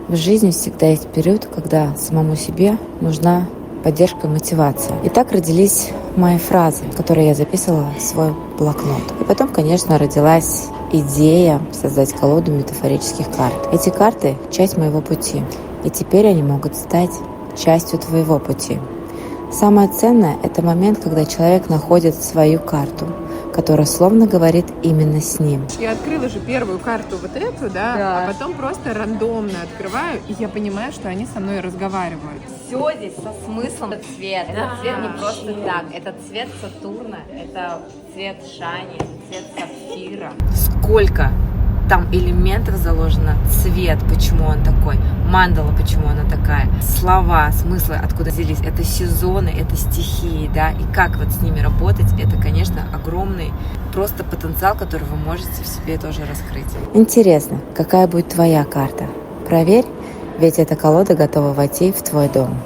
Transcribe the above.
В жизни всегда есть период, когда самому себе нужна поддержка и мотивация. И так родились мои фразы, которые я записывала в свой блокнот. И потом, конечно, родилась идея создать колоду метафорических карт. Эти карты — часть моего пути, и теперь они могут стать частью твоего пути. Самое ценное — это момент, когда человек находит свою карту, которая словно говорит именно с ним. Я открыла же первую карту вот эту, да, а потом просто рандомно открываю, и я понимаю, что они со мной разговаривают. Все здесь со смыслом. Этот цвет, этот цвет не просто так. Это цвет Сатурна, это цвет Шани, цвет Сапфира. Сколько там элементов заложено, цвет, почему он такой, мандала, почему она такая, слова, смыслы, откуда взялись, это сезоны, это стихии, да, и как вот с ними работать, это, конечно, огромный просто потенциал, который вы можете в себе тоже раскрыть. Интересно, какая будет твоя карта? Проверь, ведь эта колода готова войти в твой дом.